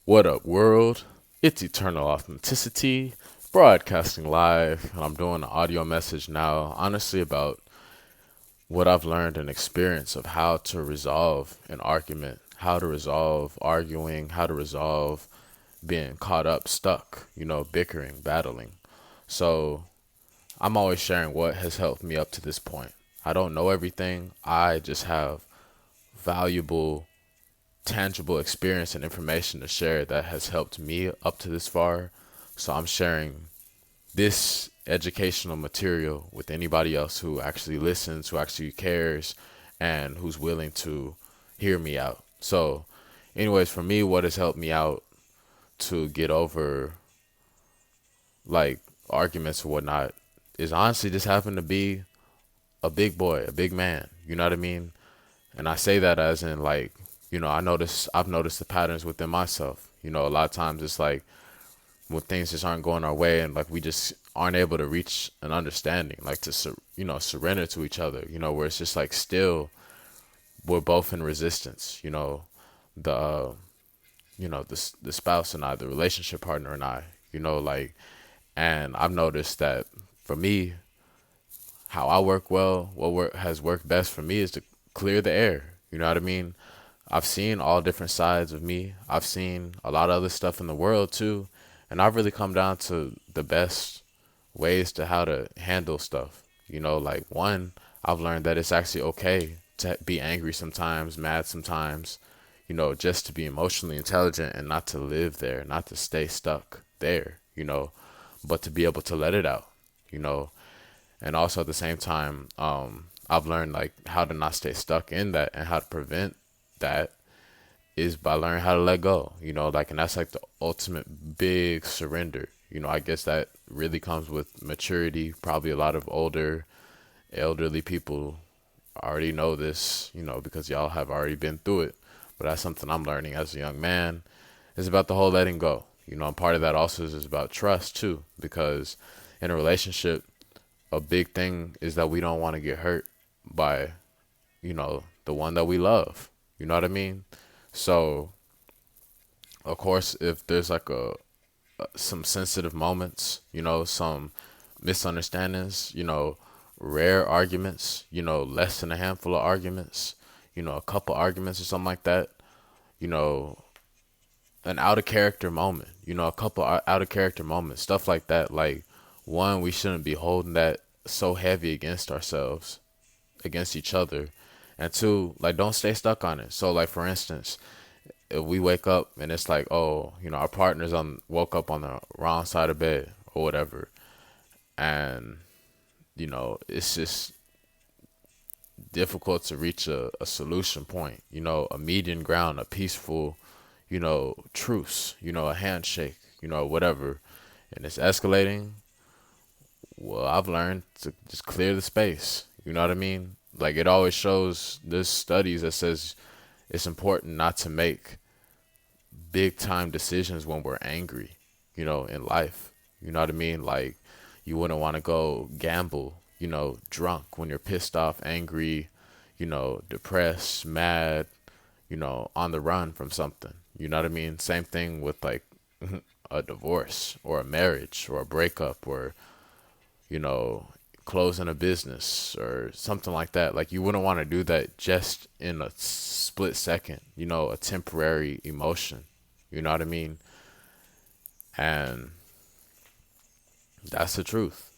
What up, world? It's Eternal Authenticity, broadcasting live, and I'm doing an audio message now, honestly, about what I've learned and experienced of how to resolve an argument, how to resolve arguing, how to resolve being caught up, stuck, bickering, battling. So I'm always sharing what has helped me up to this point. I don't know everything, I just have valuable tangible experience and information to share that has helped me up to this far. So I'm sharing this educational material with anybody else who actually listens, who actually cares, and who's willing to hear me out. So, anyways, for me, what has helped me out to get over like arguments or whatnot is honestly just having to be a big boy, a big man. You know what I mean? And I say that as in like, I've noticed the patterns within myself. A lot of times it's like when things just aren't going our way and like we just aren't able to reach an understanding, like to, surrender to each other, where it's just like still we're both in resistance, the, the spouse and I, the relationship partner and I, like, and I've noticed that for me, how I work well, has worked best for me is to clear the air. You know what I mean? I've seen all different sides of me. I've seen a lot of other stuff in the world too. And I've really come down to the best ways to how to handle stuff. Like one, I've learned that it's actually okay to be angry sometimes, mad sometimes, just to be emotionally intelligent and not to live there, not to stay stuck there, but to be able to let it out, you know. And also at the same time, I've learned like how to not stay stuck in that and how to prevent that is by learning how to let go, like, and that's like the ultimate big surrender. I guess that really comes with maturity. Probably a lot of elderly people already know this, because y'all have already been through it. But that's something I'm learning as a young man. It's about the whole letting go. And part of that also is about trust too, because in a relationship, a big thing is that we don't want to get hurt by, the one that we love. You know what I mean? So, of course, if there's like some sensitive moments, some misunderstandings, rare arguments, less than a handful of arguments, a couple arguments or something like that, you know, an out of character moment, a couple out of character moments, stuff like that. Like, one, we shouldn't be holding that so heavy against ourselves, against each other. And two, like, don't stay stuck on it. So, like, for instance, if we wake up and it's like, oh, our partner's woke up on the wrong side of bed or whatever, and it's just difficult to reach a solution point, a median ground, a peaceful, truce, a handshake, whatever, and it's escalating. Well, I've learned to just clear the space. You know what I mean? Like, it always shows, there's studies that says it's important not to make big time decisions when we're angry, in life. You know what I mean? Like, you wouldn't want to go gamble, drunk when you're pissed off, angry, depressed, mad, on the run from something. You know what I mean? Same thing with like a divorce or a marriage or a breakup or, you know, closing a business or something like that. Like, you wouldn't want to do that just in a split second, a temporary emotion. You know what I mean? And that's the truth.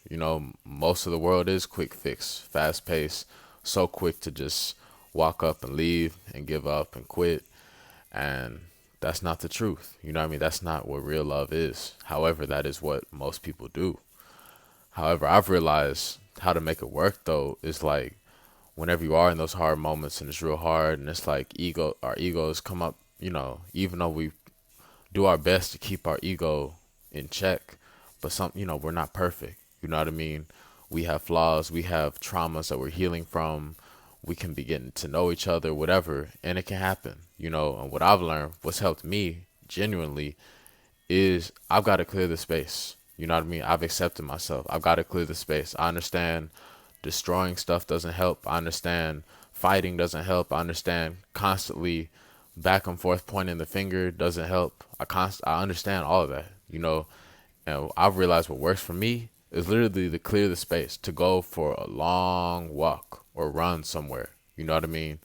Most of the world is quick fix, fast pace, so quick to just walk up and leave and give up and quit. And that's not the truth. You know what I mean? That's not what real love is. However, that is what most people do. However, I've realized how to make it work though is like whenever you are in those hard moments and it's real hard and it's like our egos come up, even though we do our best to keep our ego in check, but we're not perfect. You know what I mean? We have flaws, we have traumas that we're healing from. We can be getting to know each other, whatever, and it can happen, and what I've learned, what's helped me genuinely is I've got to clear the space. You know what I mean? I've accepted myself. I've got to clear the space. I understand destroying stuff doesn't help. I understand fighting doesn't help. I understand constantly back and forth pointing the finger doesn't help. I understand all of that, and I've realized what works for me is literally to clear the space, to go for a long walk or run somewhere. You know what I mean?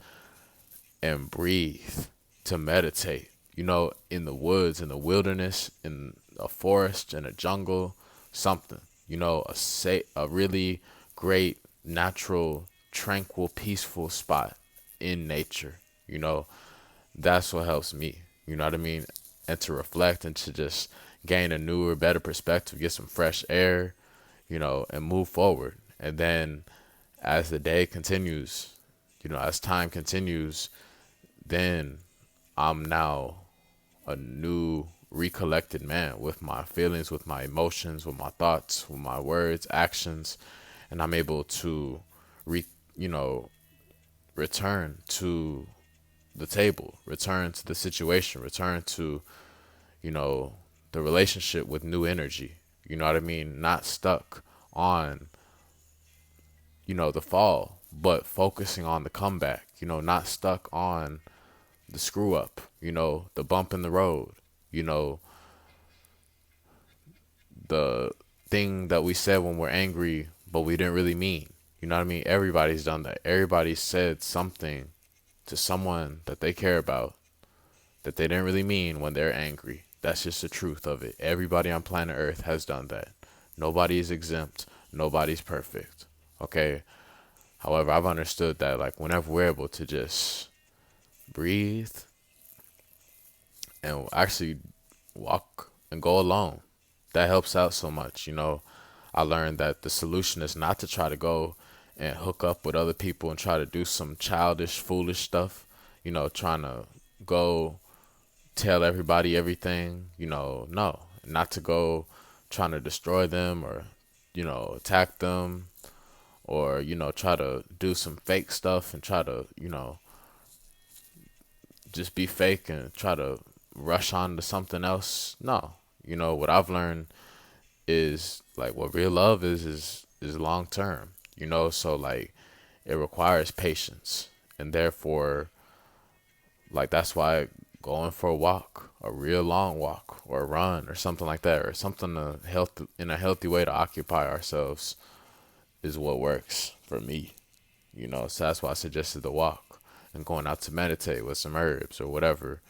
And breathe, to meditate, in the woods, in the wilderness, in a forest, in a jungle, something, a really great, natural, tranquil, peaceful spot in nature. You know, that's what helps me. You know what I mean? And to reflect and to just gain a newer, better perspective, get some fresh air, and move forward. And then as the day continues, as time continues, then I'm now a new recollected man with my feelings, with my emotions, with my thoughts, with my words, actions, and I'm able to re you know return to the table, return to the situation, return to, you know, the relationship with new energy. You know what I mean? Not stuck on, the fall, but focusing on the comeback, not stuck on the screw up, the bump in the road, you know, the thing that we said when we're angry, but we didn't really mean. You know what I mean? Everybody's done that. Everybody said something to someone that they care about that they didn't really mean when they're angry. That's just the truth of it. Everybody on planet Earth has done that. Nobody is exempt. Nobody's perfect. Okay? However, I've understood that, like, whenever we're able to just breathe and actually walk and go alone, that helps out so much. I learned that the solution is not to try to go and hook up with other people and try to do some childish, foolish stuff, trying to go tell everybody everything, no, not to go trying to destroy them or, attack them or, try to do some fake stuff and try to, just be fake and try to rush on to something else. No, what I've learned is like what real love is long term, so like it requires patience, and therefore, like, that's why going for a walk, a real long walk or a run or something like that, or something in a healthy way to occupy ourselves is what works for me. So that's why I suggested the walk and going out to meditate with some herbs or whatever.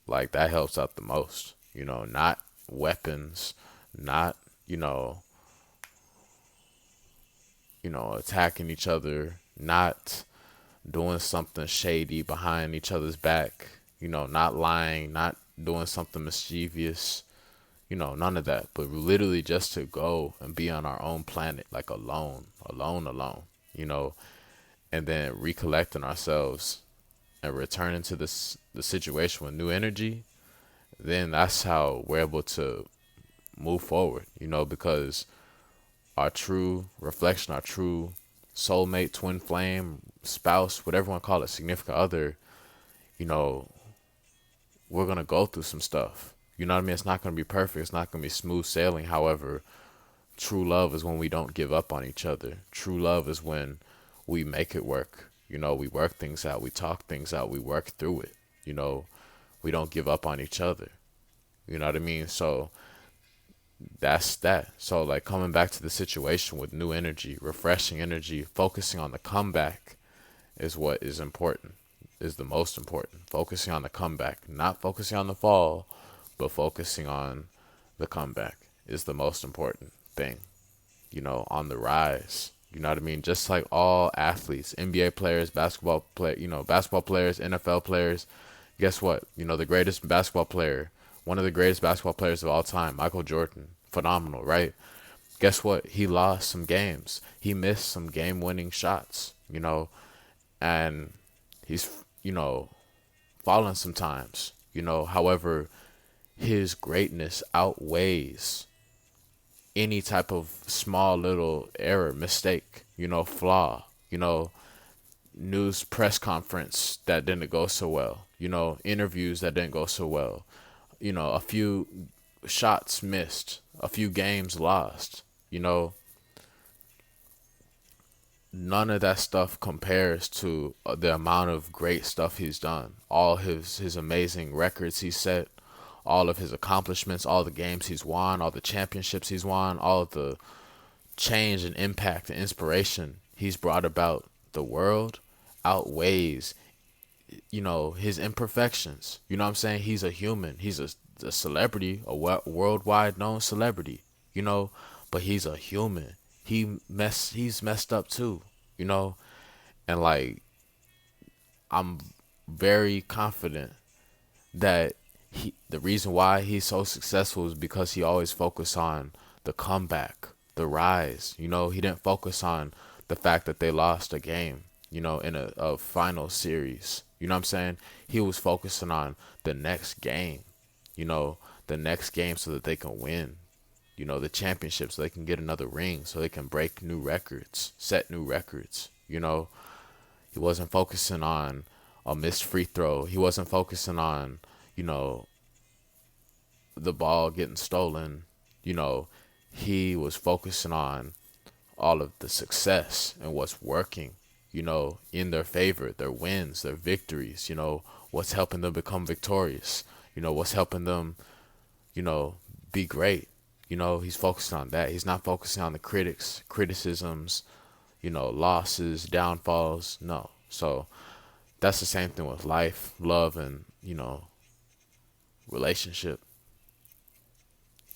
Like, that helps out the most. Not weapons, not, you know, attacking each other, not doing something shady behind each other's back, not lying, not doing something mischievous, none of that, but literally just to go and be on our own planet, like alone, alone, alone, you know, and then recollecting ourselves and returning to the situation with new energy. Then that's how we're able to move forward, because our true reflection, our true soulmate, twin flame, spouse, whatever you want to call it, significant other, you know, we're going to go through some stuff. You know what I mean? It's not going to be perfect. It's not going to be smooth sailing. However, true love is when we don't give up on each other. True love is when we make it work. We work things out. We talk things out. We work through it. We don't give up on each other. You know what I mean? So that's that. So, like, coming back to the situation with new energy, refreshing energy, focusing on the comeback is what is important, is the most important. Focusing on the comeback, not focusing on the fall, but focusing on the comeback is the most important thing, on the rise. You know what I mean? Just like all athletes, NBA players, basketball players, NFL players, guess what? The greatest basketball player, one of the greatest basketball players of all time, Michael Jordan, phenomenal, right? Guess what? He lost some games. He missed some game-winning shots, and he's, fallen sometimes, However, his greatness outweighs any type of small little error, mistake, flaw, news press conference that didn't go so well, interviews that didn't go so well, a few shots missed, a few games lost, none of that stuff compares to the amount of great stuff he's done. All his amazing records he set, all of his accomplishments, all the games he's won, all the championships he's won, all of the change and impact and inspiration he's brought about the world outweighs, his imperfections. You know what I'm saying? He's a human. He's a celebrity, a worldwide known celebrity, but he's a human. He's messed up too, you know? And like, I'm very confident that the reason why he's so successful is because he always focused on the comeback, the rise. He didn't focus on the fact that they lost a game, in a final series. You know what I'm saying? He was focusing on the next game, the next game so that they can win, the championship, so they can get another ring, so they can break new records, set new records. He wasn't focusing on a missed free throw. He wasn't focusing on, the ball getting stolen. He was focusing on all of the success and what's working, in their favor, their wins, their victories, what's helping them become victorious, what's helping them, be great. He's focusing on that. He's not focusing on the criticisms, losses, downfalls. No. So that's the same thing with life, love, and, relationship.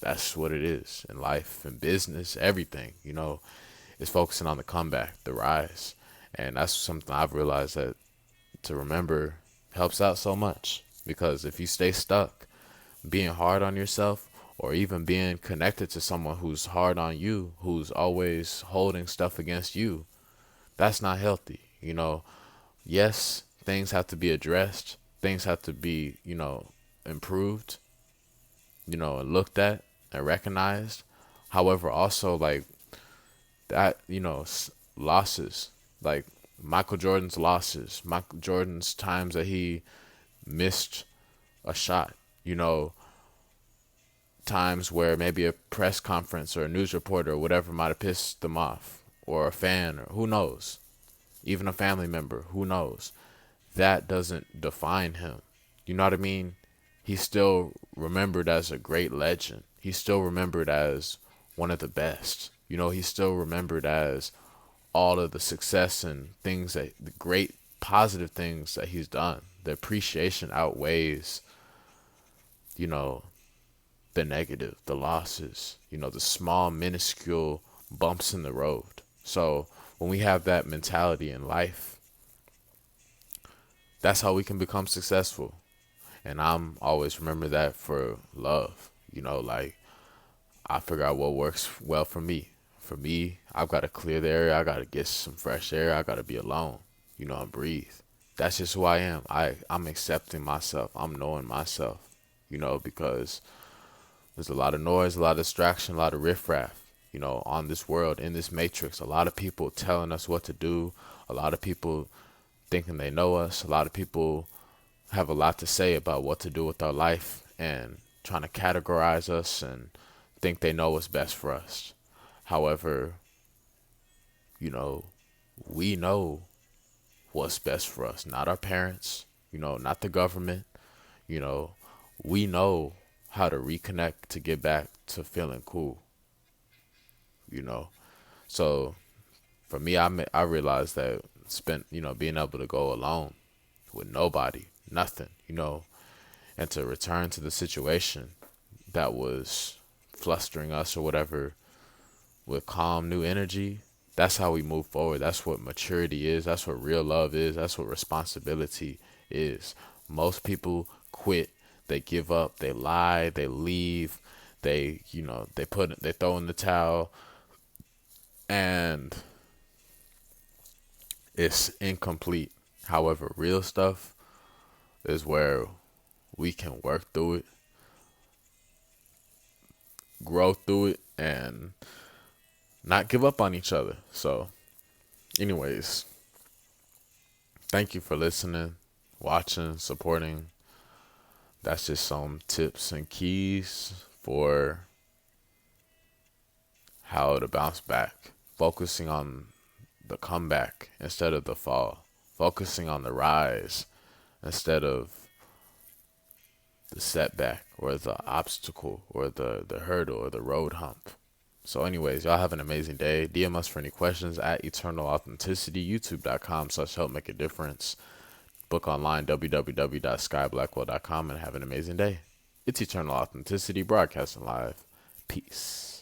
That's what it is in life and business, everything, is focusing on the comeback, the rise. And that's something I've realized that to remember helps out so much, because if you stay stuck being hard on yourself, or even being connected to someone who's hard on you, who's always holding stuff against you, that's not healthy. Yes, things have to be addressed, things have to be, improved, and looked at and recognized. However, also, like, that, losses, like Michael Jordan's losses, Michael Jordan's times that he missed a shot, times where maybe a press conference or a news reporter or whatever might have pissed them off, or a fan, or who knows, even a family member, who knows. That doesn't define him. You know what I mean? He's still remembered as a great legend. He's still remembered as one of the best. He's still remembered as all of the success and things, that the great positive things that he's done. The appreciation outweighs, the negative, the losses, the small, minuscule bumps in the road. So when we have that mentality in life, that's how we can become successful. And I'm always remember that for love. Like, I figure out what works well for me. For me, I've got to clear the area. I got to get some fresh air. I got to be alone, and breathe. That's just who I am. I'm accepting myself. I'm knowing myself, because there's a lot of noise, a lot of distraction, a lot of riffraff, on this world, in this matrix. A lot of people telling us what to do. A lot of people thinking they know us. A lot of people have a lot to say about what to do with our life, and trying to categorize us and think they know what's best for us. However, we know what's best for us, not our parents, not the government. We know how to reconnect to get back to feeling cool. So for me, I realized that being able to go alone with nobody, nothing, and to return to the situation that was flustering us or whatever with calm, new energy. That's how we move forward. That's what maturity is. That's what real love is. That's what responsibility is. Most people quit. They give up. They lie. They leave. They throw in the towel, and it's incomplete. However, real stuff is where we can work through it, grow through it, and not give up on each other. So, anyways, thank you for listening, watching, supporting. That's just some tips and keys for how to bounce back. Focusing on the comeback instead of the fall, focusing on the rise instead of the setback or the obstacle or the hurdle or the road hump. So anyways, y'all have an amazing day. DM us for any questions at Eternal Authenticity, youtube.com/help make a difference. Book online, www.skyblackwell.com, and have an amazing day. It's Eternal Authenticity, broadcasting live. Peace.